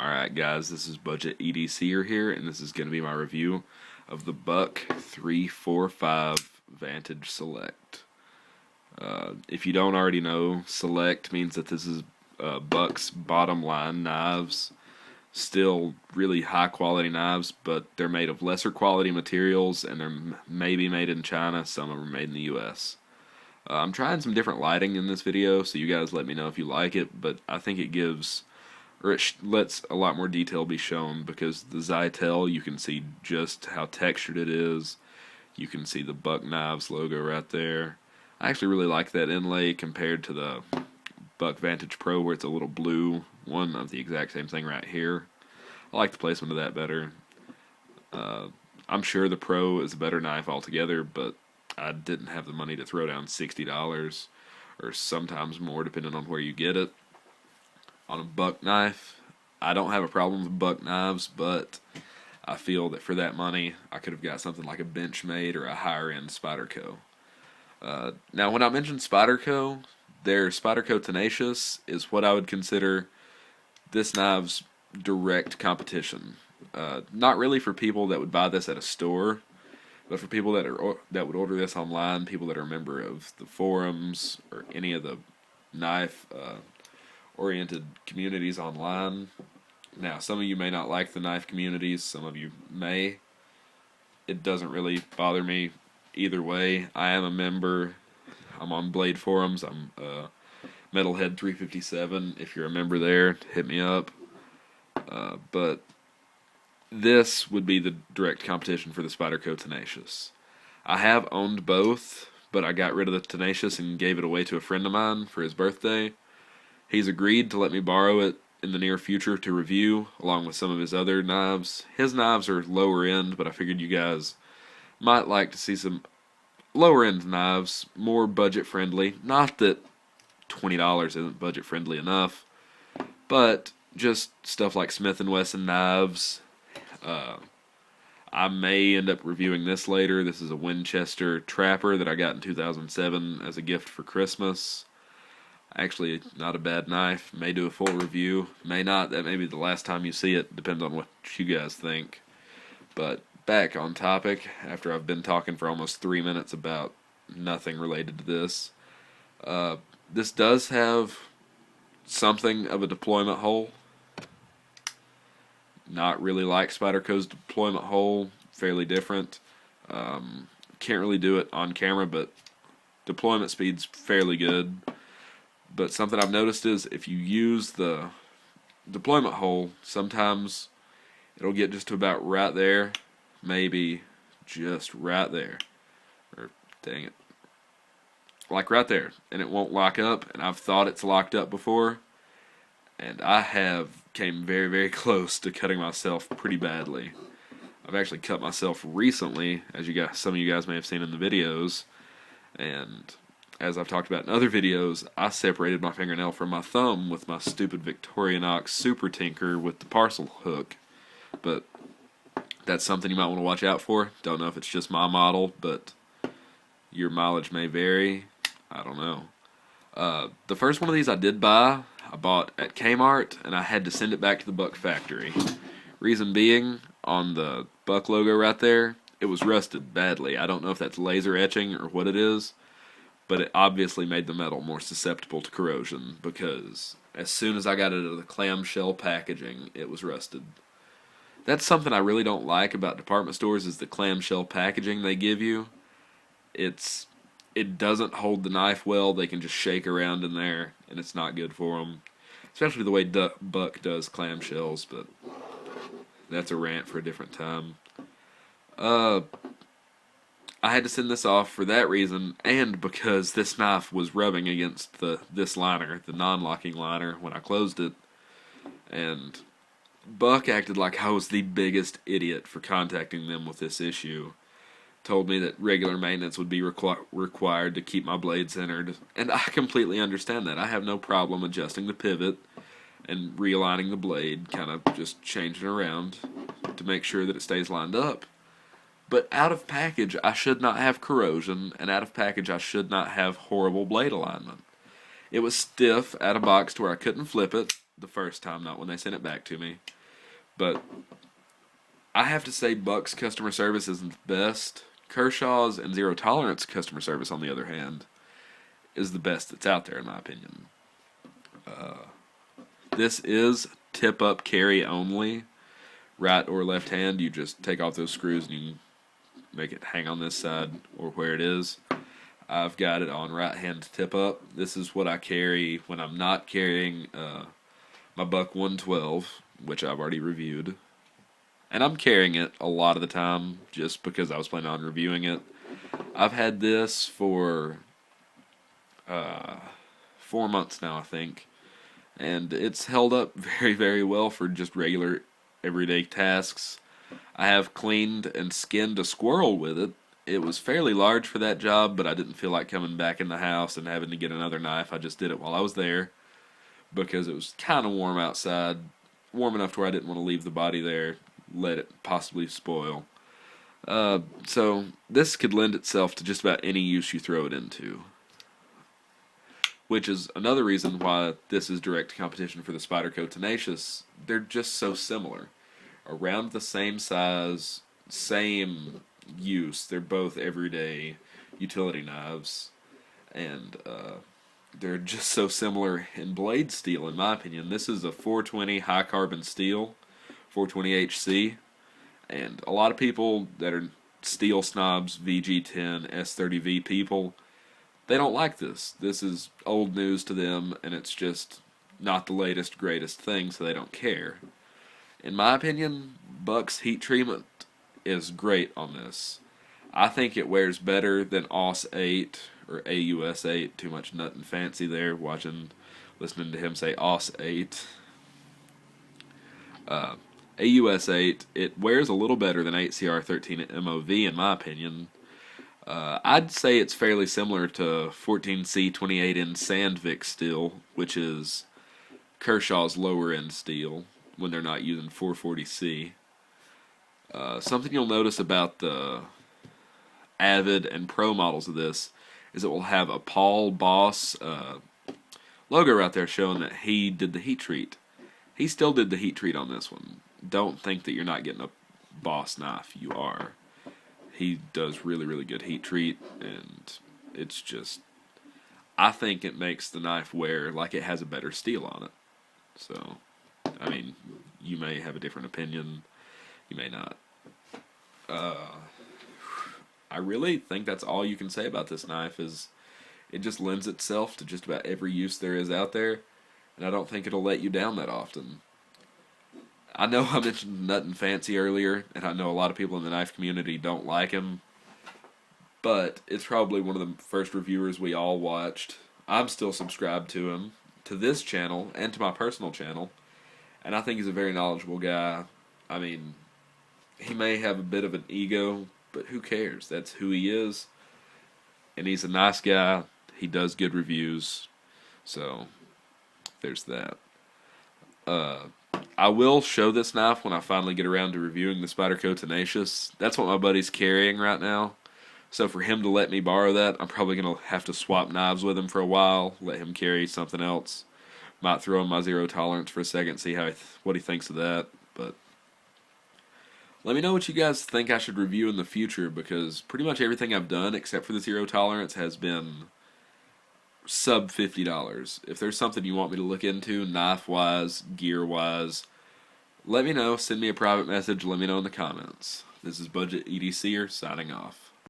Alright guys, this is Budget EDCer here, and this is going to be my review of the Buck 345 Vantage Select. If you don't already know, Select means that this is Buck's bottom line knives. Still really high quality knives, but they're made of lesser quality materials, and they're maybe made in China, some of them are made in the US. I'm trying some different lighting in this video, so you guys let me know if you like it, but I think it gives... it lets a lot more detail be shown, because the Zytel, you can see just how textured it is. You can see the Buck Knives logo right there. I actually really like that inlay compared to the Buck Vantage Pro, where it's a little blue one of the exact same thing right here. I like the placement of that better. I'm sure the Pro is a better knife altogether, but I didn't have the money to throw down $60 or sometimes more depending on where you get it. On a Buck knife, I don't have a problem with Buck knives, but I feel that for that money, I could have got something like a Benchmade or a higher-end Spyderco. Now, when I mentioned Spyderco, their Spyderco Tenacious is what I would consider this knife's direct competition. Not really for people that would buy this at a store, but for people that would order this online, people that are a member of the forums or any of the knife oriented communities online. Now, some of you may not like the knife communities, some of you may. It doesn't really bother me either way. I am a member. I'm on Blade forums. I'm Metalhead 357. If you're a member there, hit me up. But this would be the direct competition for the Spyderco Tenacious. I have owned both, but I got rid of the Tenacious and gave it away to a friend of mine for his birthday. He's agreed to let me borrow it in the near future to review, along with some of his other knives. His knives are lower end, but I figured you guys might like to see some lower end knives, more budget friendly. Not that $20 isn't budget friendly enough, but just stuff like Smith & Wesson knives. I may end up reviewing this later. This is a Winchester Trapper that I got in 2007 as a gift for Christmas. Actually, not a bad knife. May do a full review. May not. That may be the last time you see it. Depends on what you guys think. But back on topic, after I've been talking for almost 3 minutes about nothing related to this. This does have something of a deployment hole. Not really like Spyderco's deployment hole. Fairly different. Can't really do it on camera, but deployment speed's fairly good. But something I've noticed is if you use the deployment hole, sometimes it'll get just to about right there, maybe just right there, or dang it, like right there, and it won't lock up. And I've thought it's locked up before, and I have came very, very close to cutting myself pretty badly. I've actually cut myself recently, as some of you guys may have seen in the videos, and as I've talked about in other videos, I separated my fingernail from my thumb with my stupid Victorinox Super Tinker with the parcel hook. But that's something you might want to watch out for. Don't know if it's just my model, but your mileage may vary. I don't know. The first one of these I did buy, I bought at Kmart, and I had to send it back to the Buck factory. Reason being, on the Buck logo right there, it was rusted badly. I don't know if that's laser etching or what it is, but it obviously made the metal more susceptible to corrosion, because as soon as I got it out of the clamshell packaging, it was rusted. That's something I really don't like about department stores, is the clamshell packaging they give you. It doesn't hold the knife well. They can just shake around in there, and it's not good for them. Especially the way Buck does clamshells, but that's a rant for a different time. I had to send this off for that reason, and because this knife was rubbing against this liner, the non-locking liner, when I closed it, and Buck acted like I was the biggest idiot for contacting them with this issue. Told me that regular maintenance would be required to keep my blade centered, and I completely understand that. I have no problem adjusting the pivot and realigning the blade, kind of just changing around to make sure that it stays lined up. But out of package, I should not have corrosion, and out of package, I should not have horrible blade alignment. It was stiff out of box to where I couldn't flip it. the first time, not when they sent it back to me. But I have to say Buck's customer service isn't the best. Kershaw's and Zero Tolerance customer service, on the other hand, is the best that's out there, in my opinion. This is tip-up carry only. Right or left hand, you just take off those screws and you make it hang on this side or where it is. I've got it on right hand tip-up. This is what I carry when I'm not carrying my Buck 112, which I've already reviewed. And I'm carrying it a lot of the time just because I was planning on reviewing it. I've had this for 4 months now, I think. And it's held up very, very well for just regular, everyday tasks. I have cleaned and skinned a squirrel with it. It was fairly large for that job, but I didn't feel like coming back in the house and having to get another knife. I just did it while I was there because it was kind of warm outside. Warm enough to where I didn't want to leave the body there, let it possibly spoil. So this could lend itself to just about any use you throw it into. Which is another reason why this is direct competition for the Spyderco Tenacious. They're just so similar. Around the same size, same use. They're both everyday utility knives. And they're just so similar in blade steel, in my opinion. This is a 420 high carbon steel, 420HC. And a lot of people that are steel snobs, VG10, S30V people, they don't like this. This is old news to them, and it's just not the latest, greatest thing, so they don't care. In my opinion, Buck's heat treatment is great on this. I think it wears better than AUS 8 or AUS 8. Too much nut and fancy there, listening to him say AUS 8. AUS 8, it wears a little better than 8CR13 MOV, in my opinion. I'd say it's fairly similar to 14C28N Sandvik steel, which is Kershaw's lower end steel when they're not using 440C. Something you'll notice about the Avid and Pro models of this is it will have a Paul Boss logo right there showing that he did the heat treat. He still did the heat treat on this one. Don't think that you're not getting a Boss knife. You are. He does really, really good heat treat, and it's just, I think it makes the knife wear like it has a better steel on it. So, I mean, you may have a different opinion, you may not. I really think that's all you can say about this knife, is it just lends itself to just about every use there is out there, and I don't think it'll let you down that often. I know I mentioned Nut and Fancy earlier, and I know a lot of people in the knife community don't like him, but it's probably one of the first reviewers we all watched. I'm still subscribed to him, to this channel, and to my personal channel, and I think he's a very knowledgeable guy. I mean, he may have a bit of an ego, but who cares? That's who he is, and he's a nice guy. He does good reviews, so there's that. I will show this knife when I finally get around to reviewing the Spyderco Tenacious. That's what my buddy's carrying right now. So for him to let me borrow that, I'm probably going to have to swap knives with him for a while, let him carry something else. Might throw in my Zero Tolerance for a second, see what he thinks of that. But let me know what you guys think I should review in the future, because pretty much everything I've done, except for the Zero Tolerance, has been sub $50. If there's something you want me to look into, knife-wise, gear-wise, let me know. Send me a private message. Let me know in the comments. This is Budget EDCer signing off.